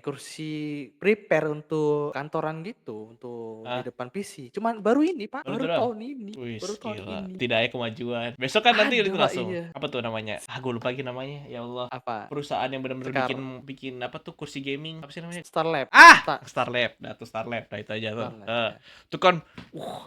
kursi prepare untuk kantoran gitu, untuk di Ah, depan PC. Cuman baru ini Pak, baru baru tuh dong. tahun ini, Wih, baru tahun gila. ini. Tidak ada kemajuan. Besok kan nanti Ada itu Pak, langsung. iya. Apa tuh namanya? Ah, gue lupa lagi namanya. Ya Allah. Apa? Perusahaan yang benar-benar Sekar bikin apa tuh kursi gaming. Apa sih namanya? Starlab. Ah, Starlab. Nah, tuh Starlab. Nah, itu aja tuh. Starlab. Tuh kan,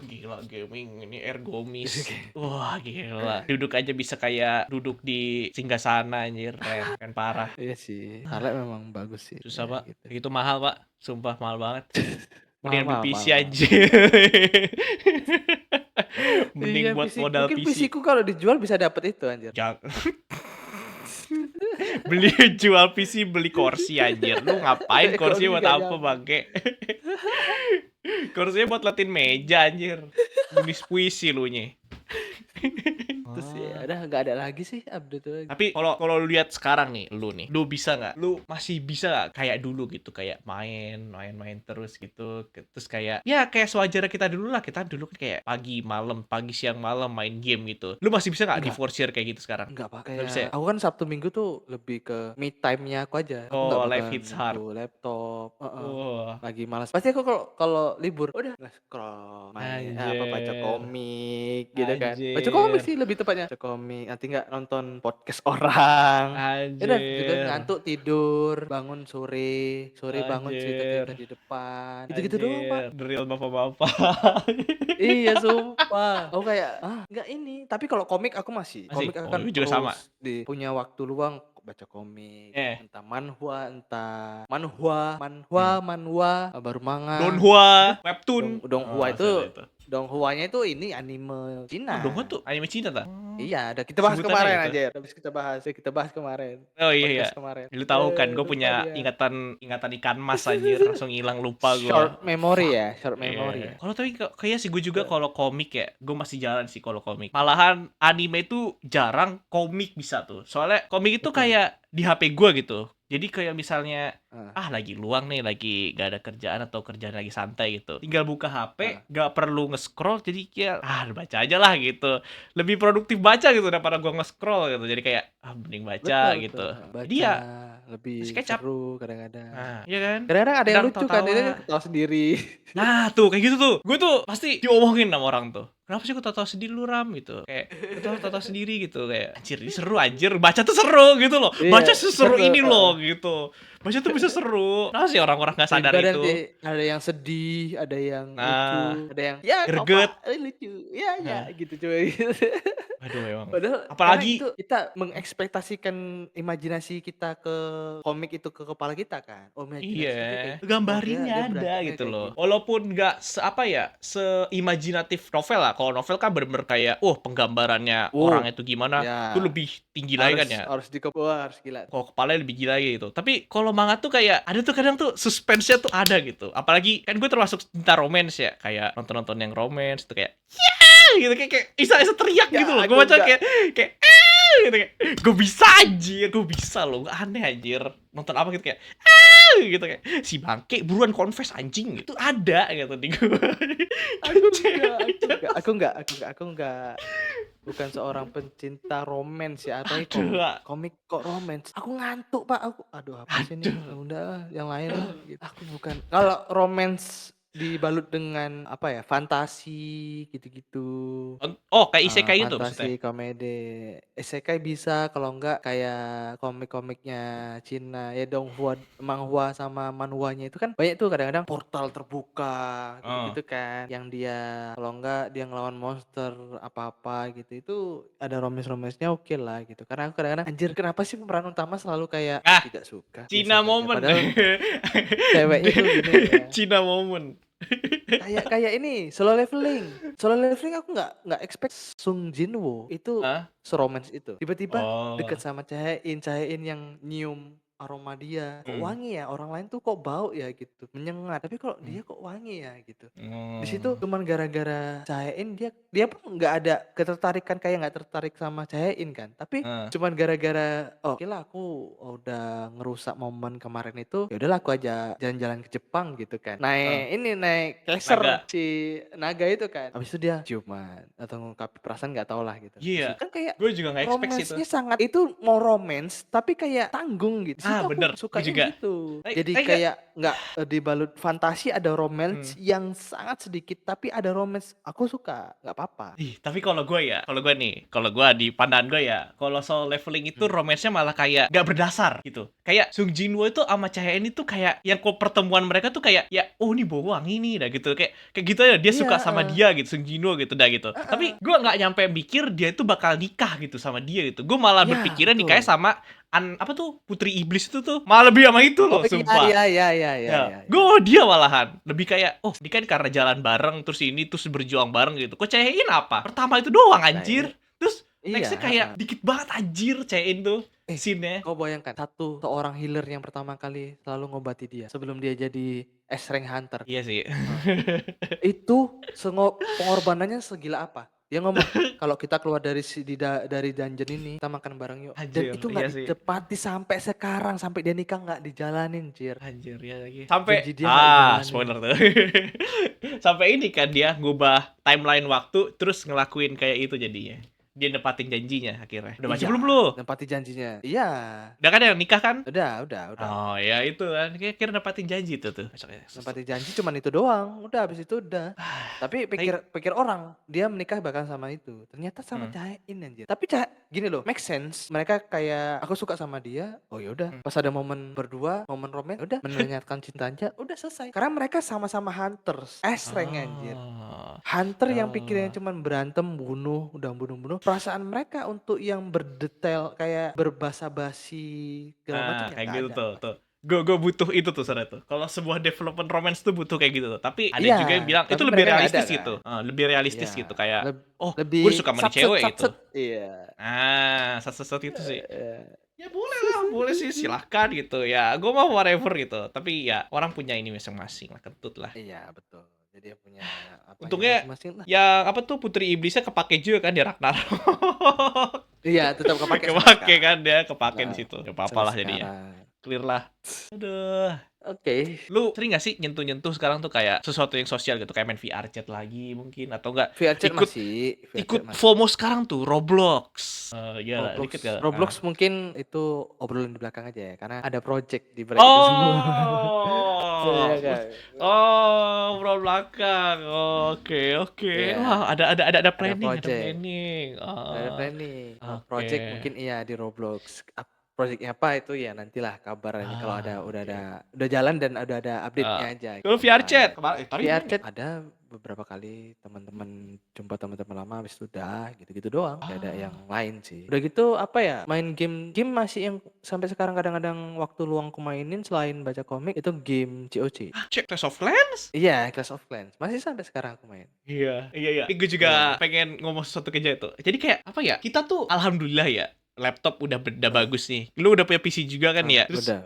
gila gaming ini ergomis. Wah, gila. Duduk aja bisa kayak duduk di singgasana anjir. Keren parah. Iya sih, Starlab memang bagus sih. Susah, Ya, Pak. gitu. Itu mahal, Pak. Sumpah mahal banget. Mendingan beli Mahal. PC anjir. Mending Iya, buat PC. modal Mungkin PC. PC ku kalau dijual bisa dapat itu anjir. Beli jual PC beli kursi anjir. Lu ngapain kursi buat Nggak apa, nyampe. Bangke? Kursinya buat latin meja anjir. Nulis puisi lu nya. Terus ya udah nggak ada lagi sih update lagi. Tapi kalau lu lihat sekarang nih, lu bisa nggak? Lu masih bisa nggak kayak dulu gitu, kayak main terus gitu. Terus kayak ya kayak sewajarnya kita dulu lah. Kita dulu kan kayak pagi siang malam main game gitu. Lu masih bisa nggak Enggak. diforsir kayak gitu sekarang? Enggak Pak, Nggak bisa ya? kayak aku kan Sabtu Minggu tuh lebih ke me time-nya aku aja. Aku nggak Oh, bakal life hits hard. nyentuh laptop, Oh, lagi malas. Pasti aku kalau libur udah scroll, main baca anjir. komik gitu kan. Baca Anjir. komik sih lebih tepatnya. Baca komik, nanti nggak nonton podcast orang. Udah gitu Anjir. ngantuk tidur, bangun sore bangun cerita-cerita Anjir. di depan. Gitu-gitu doang, Pak. The real bapak-bapak. Iya sumpah. Aku kayak nggak ini. Tapi kalau komik aku masih. Masih? Komik Oh, akan itu juga sama. terus punya waktu luang baca komik. Eh. Entah manhwa, baru manga. Donghua, webtoon. Donghua Oh, saya itu Donghuanya itu ini anime Cina. Oh, Donghua tuh anime Cina tak? Iya, ada kita bahas Sebutannya kemarin gitu. aja. Habis kita bahas kemarin. Oh iya iya. Podcast kemarin. Lu tahu kan gue lupa punya dia. ingatan ikan mas anjir, langsung hilang lupa gue. Short memory ya, short memory ya. Kalau tapi kayak sih gue juga kalau komik ya, gue masih jalan sih kalau komik. Malahan anime itu jarang, komik bisa tuh. Soalnya komik itu kayak di HP gue gitu. Jadi kayak misalnya, Heeh, lagi luang nih, lagi gak ada kerjaan atau kerjaan lagi santai gitu. Tinggal buka heeh. HP, gak perlu nge-scroll, jadi kayak, baca aja lah gitu. Lebih produktif baca gitu daripada gua nge-scroll gitu. Jadi kayak, mending baca Betul betul, gitu. heeh. Jadi Baca, ya masih lebih kecap. seru kadang-kadang. Nah, iya kan? Kadang-kadang ada yang Kadang lucu kan, dia tawa-tawa. ketawa sendiri. Nah, tuh kayak gitu tuh. Gue tuh pasti diomongin sama orang tuh. "Kenapa sih kok tawa-tawa sendiri lu, Ram?" Gitu. Kayak, "Lu tuh harus tawa-tawa sendiri," gitu. Kayak, "Anjir, ini seru anjir. Baca tuh seru," gitu loh. Iya, "Baca seseru seru, ini heeh. loh," gitu. "Baca tuh bisa seru." Kenapa sih orang-orang nggak Dan sadar juga itu? ada yang sedih, ada yang Nah, lucu, ada yang, "Ya kok greget. Pak, lucu, ya ya," Nah, gitu cuma gitu. aduh emang. Padahal kadang itu Apalagi kita mengekspektasikan imajinasi kita ke komik itu ke kepala kita kan. Oh, iya, imajinasi dia kayak gini, oh dia gambarinnya dia ada berantemnya gitu kayak loh. gini. Walaupun nggak apa ya, seimajinatif novel lah. Kalau novel kan bener-bener kayak, penggambarannya Oh, orang itu gimana, itu ya lebih tinggi lagi harus kan ya. harus wah harus gila. Kalau kepalanya lebih gila gitu. Tapi kalau manga tuh kayak ada tuh kadang tuh suspense-nya tuh ada gitu. Apalagi kan gue termasuk cinta romance ya, kayak nonton-nonton yang romance tuh kayak gitu kayak bisa teriak gitu Enggak, loh. Gue aku baca enggak. kayak gitu kayak gue bisa anjir, gue bisa loh. Gak aneh anjir. Nonton apa gitu kayak gitu kayak si bangke buruan confess anjing gitu. Ada gitu di gue. Aku enggak Cewek. aku enggak aku enggak aku enggak aku enggak bukan seorang pencinta romance ya, apalagi komik. Aduh. Komik kok romance? Aku ngantuk, Pak, aku. Aduh, apa sih ini? Ya Aduh. udahlah, yang lain lah gitu. Aku bukan kalau romance dibalut dengan apa ya, fantasi gitu-gitu. Oh, kayak isekai itu maksudnya. Fantasi, komedi, isekai bisa, kalau enggak kayak komik-komiknya Cina, ya Donghua, manhwa sama manhwanya itu kan banyak tuh kadang-kadang portal terbuka Oh. gitu-gitu kan, yang dia kalau enggak dia ngelawan monster apa-apa gitu, itu ada romance-romance-nya okelah gitu. Karena aku kadang-kadang, anjir kenapa sih pemeran utama selalu kayak Ah, tidak suka, biasa Cina saja, moment. padahal ceweknya tuh gini ya. Cina moment. Kayak kayak ini, Solo Leveling. Solo Leveling aku nggak expect Sung Jinwoo itu Hah? seromance itu. Tiba-tiba deket Oh. sama Chaein, Chaein yang nyium aroma dia, kok Hmm. wangi ya, orang lain tuh kok bau ya gitu, menyengat. Tapi kalau Hmm. dia kok wangi ya gitu. Di situ Oh. cuman gara-gara Chaein dia dia pun nggak ada ketertarikan kayak nggak tertarik sama Chaein kan. Tapi Heeh. cuman gara-gara, "Oh, oke lah aku udah ngerusak momen kemarin itu, ya udahlah aku aja jalan-jalan ke Jepang," gitu kan. Heeh. Naik Naga. Tracer si naga itu kan. Habis itu dia ciuman atau ngungkapin perasaan nggak tahu lah gitu. Di Iya. situ kan kayak Gue juga nggak expect sih itu. romance-nya sangat itu mau romance tapi kayak tanggung gitu. Di situ Bener. aku Gue sukanya di juga. situ. Tapi Jadi nggak. kayak nggak dibalut fantasi, ada romance Hmm. yang sangat sedikit tapi ada romance. Aku suka, nggak apa-apa. Ih, tapi kalau gue di pandangan gue ya, kalau soal leveling itu Hmm. romance-nya malah kayak gak berdasar gitu. Kayak Sung Jinwoo itu sama Chaein itu kayak yang kok pertemuan mereka tuh kayak ya oh ini bau wangi nih dah gitu. Kayak gitu ya dia Iya, suka sama dia gitu Sung Jinwoo gitu dah gitu. heeh. Tapi gue nggak nyampe mikir dia itu bakal nikah gitu sama dia gitu. Gue malah Iya, berpikirnya nikahnya betul. sama apa tuh Putri Iblis itu tuh malah lebih sama itu Oh loh iya sumpah. iya iya iya iya Ya, iya iya. dia malahan lebih kayak, oh ini kan karena jalan bareng terus ini terus berjuang bareng gitu. Kok Chaein apa? Pertama itu doang Nah ini anjir. Terus iya, nextnya kayak heeh. dikit banget anjir Chaein tuh Eh, scene-nya. kau bayangkan seorang healer yang pertama kali selalu ngobati dia sebelum dia jadi S-rank hunter. Iya sih. Heeh. Itu pengorbanannya segila apa? Dia ngomong, "Kalau kita keluar dari dari dungeon ini, kita makan bareng yuk." Dan Anjir, itu iya nggak sih. ditepati sampai sekarang, sampai dia nikah nggak dijalanin, Cir. Anjir, ya lagi. Sampai Janji dia nggak dijalanin. spoiler tuh. Sampai ini kan dia ngubah timeline waktu terus ngelakuin kayak itu jadinya. Dia nepatin janjinya akhirnya. Udah baca Iya, belum lu? nempati janjinya. Iya, Udah kan yang nikah kan? udah. Oh ya itu kan, kira nepatin janji tuh. Besoknya. Nempati janji cuman itu doang, udah habis itu udah. Tapi Tapi, pikir pikir orang, dia menikah bahkan sama itu. Ternyata sama hmm, Chaein anjir. Tapi gini loh, make sense. Mereka kayak aku suka sama dia. Oh ya udah, hmm. pas ada momen berdua, momen romantis, udah menyatakan cinta aja, udah selesai. Karena mereka sama-sama hunters, S-rank anjir. Oh, Hunter yang pikirnya oh. cuman berantem, bunuh, udah bunuh-bunuh. Perasaan mereka untuk yang berdetail kayak berbasa-basi segala macam ya Kayak nggak gitu ada. tuh. Gue butuh itu tuh sebenarnya tuh. Kalau sebuah development romance tuh butuh kayak gitu tuh. Tapi ada Iya, juga yang bilang itu tapi lebih mereka nggak ada realistis kan. gitu. Lebih Iya, realistis gitu kayak oh, lebih gue suka sama nih satset cewek gitu. satset, iya. Satu itu sih. Eee, Ya boleh lah, boleh sih silahkan gitu ya. Gue mau whatever gitu. Tapi ya orang punya ini masing-masing lah, kentut lah. iya betul. Jadi dia punya apanya Untungnya masing-masing lah. yang apa tuh Putri Iblisnya kepake juga kan di Ragnarok. Iya, tetap kepakai sampai Kepake sekarang. kan dia, kepake di Nah, situ. Gak sampai apa-apa lah jadinya. sekarang. clear lah. Aduh. Oke, Lu sering gak sih nyentuh-nyentuh sekarang tuh kayak sesuatu yang sosial gitu, kayak main VR chat lagi mungkin atau enggak VR Chat ikut masih, VR Chat ikut masih. FOMO sekarang tuh Roblox. Iyalah dikit Roblox gak? Roblox mungkin itu obrolan di belakang aja ya, karena ada project di balik itu semua. Iya Oh, kan? oh, obrolan belakang. Oke, oke. Wah, Iya, ada ada planning, ada project. planning. Ada planning. Kalau Oke. project mungkin iya di Roblox. Project-nya apa itu ya nantilah kabarnya kalau udah Oke. ada udah jalan dan udah ada update-nya Ah, aja kalau gitu VR kan. chat kemarin tadi VR main nggak? chat ada beberapa kali teman-teman jumpa teman-teman lama habis itu udah gitu-gitu doang, gak ada yang Ah, lain sih. Udah gitu apa ya, main game masih yang sampai sekarang kadang-kadang waktu luangku mainin selain baca komik itu game COC. cek Clash of Clans? Iya, Clash of Clans. Masih sampai sekarang aku main. Iya, iya, iya. Gue juga Iya. pengen ngomong sesuatu ke itu. Jadi kayak apa ya? Kita tuh alhamdulillah ya, laptop udah bagus nih. Lu udah punya PC juga kan ya? Terus Udah.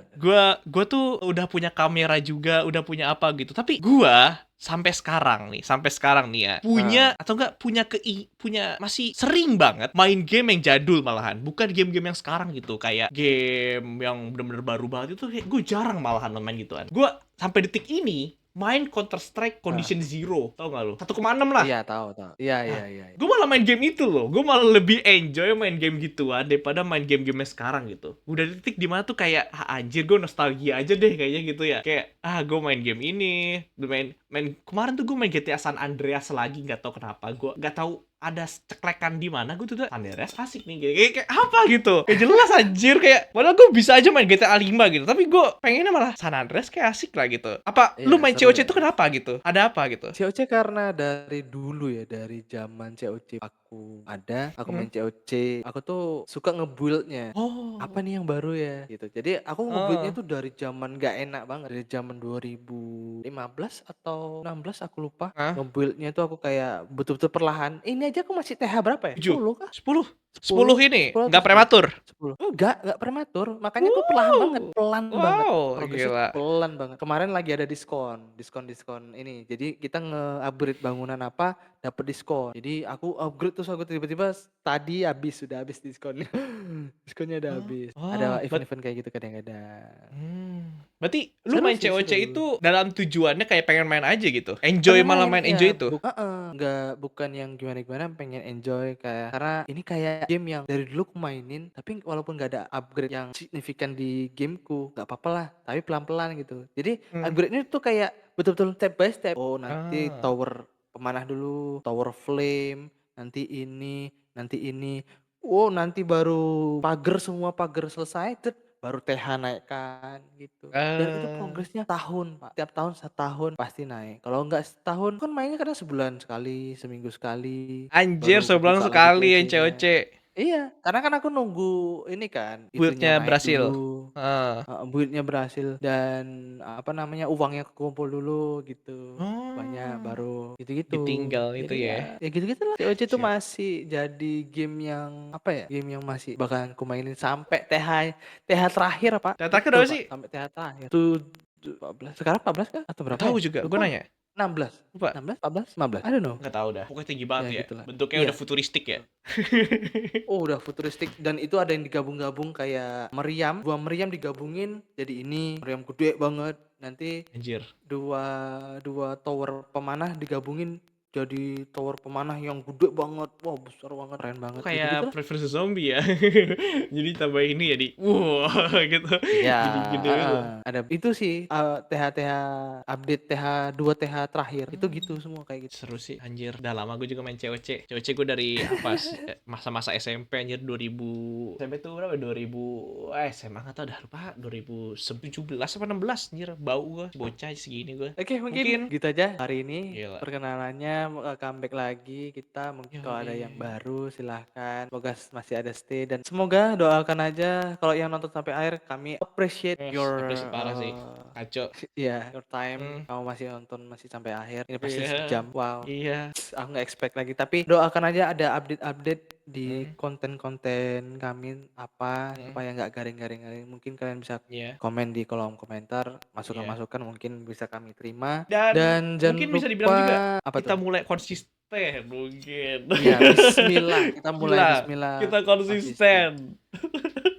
gua tuh udah punya kamera juga, udah punya apa gitu. Tapi gua sampai sekarang nih ya, punya Heeh. atau enggak punya masih sering banget main game yang jadul malahan. Bukan game-game yang sekarang gitu, kayak game yang bener-bener baru banget itu gue jarang malahan main gituan. Gua sampai detik ini main Counter Strike Heeh. Condition Zero, tau gak lu? 1,6 lah. Iya, tahu. Iya, Nah, iya. gue malah main game itu loh. Gue malah lebih enjoy main game gituan daripada main game-game sekarang gitu. Udah di titik dimana tuh kayak, anjir gue nostalgia aja deh kayaknya gitu ya. Kayak, gue main game ini, main kemarin tuh gue main GTA San Andreas lagi, nggak tahu kenapa. Gue nggak tahu ada ceklekan di mana gue tuh udah San Andreas asik nih kayak apa gitu. Kayak jelas anjir kayak padahal gue bisa aja main GTA 5 gitu, tapi gue pengennya malah San Andreas kayak asik lah gitu. Apa lu Iya, main seru COC ya. itu kenapa gitu? Ada apa gitu? COC karena dari dulu ya, dari zaman COC aku Hmm? main COC, aku tuh suka nge-build-nya. Apa Oh. nih yang baru ya gitu. Jadi aku nge-build-nya Oh. tuh dari zaman gak enak banget, dari zaman 2015 atau 16 aku lupa. Hah? Nge-build-nya tuh aku kayak betul-betul perlahan. Ini aja aku masih TH berapa ya? 7? 10 kah? 10? 10 10, ini? 10 atau Nggak 11? prematur? 10. Enggak prematur. Makanya aku perlahan banget, Wow! pelan banget. Wow, Progresnya tuh gila. pelan banget. Kemarin lagi ada diskon ini. Jadi kita nge-upgrade bangunan apa, dapat diskon. Jadi aku upgrade terus aku tiba-tiba tadi sudah habis diskonnya. Diskonnya udah Oh, habis. oh, Ada event-event kayak gitu kadang-kadang. berarti lu Seru main sih, COC seru. itu dalam tujuannya kayak pengen main aja gitu? Enjoy Pengen malah main, main enjoy iya, itu? nggak bukan yang gimana-gimana, pengen enjoy kayak karena ini kayak game yang dari dulu aku mainin, tapi walaupun nggak ada upgrade yang signifikan di gameku, nggak apa-apa lah, tapi pelan-pelan gitu. Jadi Mmm, upgrade-nya tuh kayak betul-betul step by step. Oh, nanti ah. tower pemanah dulu, tower flame, nanti ini. Oh, nanti baru semua pagar selesai, baru TH naikkan gitu. Dan itu Eee, progresnya tahun, Pak. Tiap tahun setahun pasti naik. Kalau enggak setahun kan mainnya kadang sebulan sekali, seminggu sekali, Anjir baru sebulan kebuka lagi sekali yang COC-nya. COC, Iya, karena kan aku nunggu ini kan, itunya build-nya naik berhasil? dulu, Heeh. build-nya berhasil dan apa namanya, uangnya kekumpul dulu gitu. Banyak Oh, baru gitu-gitu. ditinggal itu Jadi ya? ya gitu-gitulah. COC itu Siap. masih jadi game yang apa ya, game yang masih bakalan kumainin sampai TH terakhir, Pak. Terakhir Betul, berapa Pak, sih? sampai TH terakhir. 14 sekarang 14 kah? Atau Nggak berapa tahu ya? juga, gue Lupa nanya, aku. 16, lupa. 16, 14, 15, I don't know. Nggak tahu dah, pokoknya tinggi banget Ya ya? gitulah. Bentuknya Iya, udah futuristik ya? betul. Oh, udah futuristik dan itu ada yang digabung-gabung kayak meriam, 2 meriam digabungin jadi ini, meriam gede banget. Nanti Anjir. dua dua tower pemanah digabungin jadi tower pemanah yang gede banget. Wah, besar banget, keren Kok banget. kayak Gitu-gitulah. Plants vs Zombie ya? Jadi tambah ini ya di wow gitu. Iya, Jadi gede heeh. gitu. Ada itu sih, TH-TH update TH 2 TH terakhir. Itu gitu Hmm, semua kayak gitu. seru sih anjir. Udah lama gue juga main COC. COC gue dari apa masa-masa SMP anjir 2000 SMP tuh berapa? 2000 SMA enggak tahu dah lupa 2017 apa 16 anjir bau gue bocah segini gue. Oke, Mungkin mungkin gitu aja hari ini gila. perkenalannya, comeback lagi kita. Mungkin kalau ada yang Yoi. baru silahkan. Semoga masih ada stay dan semoga doakan aja kalau yang nonton sampai akhir kami appreciate Yes, your apresiasi parah sih. Kacau. ya your time. Hmm, Kamu masih nonton masih sampai akhir. Ini pasti iya. sejam. Wow. Iya. Aku nggak expect lagi. Tapi doakan aja ada update-update di Hmm, konten-konten kami apa hmm, supaya nggak garing-garing. Mungkin kalian bisa iya. komen di kolom komentar, Iya. masukan-masukan mungkin bisa kami terima. Dan Dan jangan mungkin bisa dibilang lupa juga apa kita tuh? mulai konsisten mungkin. Iya, bismillah. Kita mulai Gila, bismillah kita konsisten konsisten.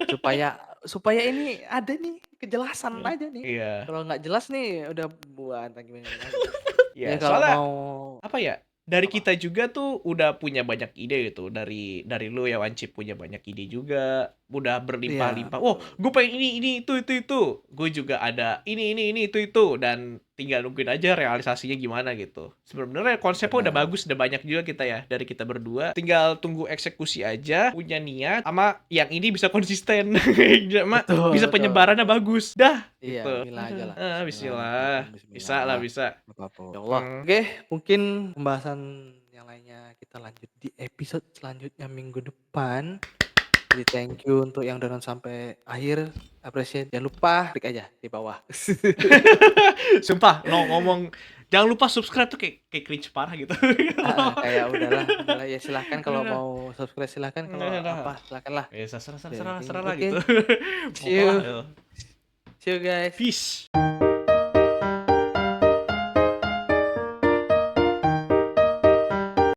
supaya supaya ini ada nih kejelasan Iya. aja nih. Iya. Kalau nggak jelas nih udah buat gimana lagi. Ya Iya, kalau soalnya mau apa ya, dari apa? kita juga tuh udah punya banyak ide gitu, dari lu ya Wancip punya banyak ide juga, udah Iya berlimpah-limpah, "Oh, betul. gue pengen ini, itu." Gue juga ada ini, itu, dan tinggal nungguin aja realisasinya gimana gitu. Sebenarnya konsepnya udah Benar. bagus, udah banyak juga kita ya, dari kita berdua, tinggal tunggu eksekusi aja, punya niat, sama yang ini bisa konsisten, sama Betul bisa betul penyebarannya betul. bagus, dah, Iya, gitu. bismillah aja Aduh, lah, bismillah, bismillahirrahmanirrahim, bisa lah, bismillah, bisa. apapun. Ya Allah. Mhm. Oke, mungkin pembahasan yang lainnya kita lanjut di episode selanjutnya minggu depan. Jadi thank you untuk yang udah nonton sampai akhir, appreciate. Jangan lupa klik aja di bawah. Sumpah, ngomong jangan lupa subscribe tuh kayak cringe parah gitu. Kayak udahlah ya silahkan kalau Udah. mau subscribe silahkan, kalau Udah. apa silahkanlah. Ya serah serah serah Jadi serah lah oke, gitu. see Pokoknya you, lah, see you guys. peace.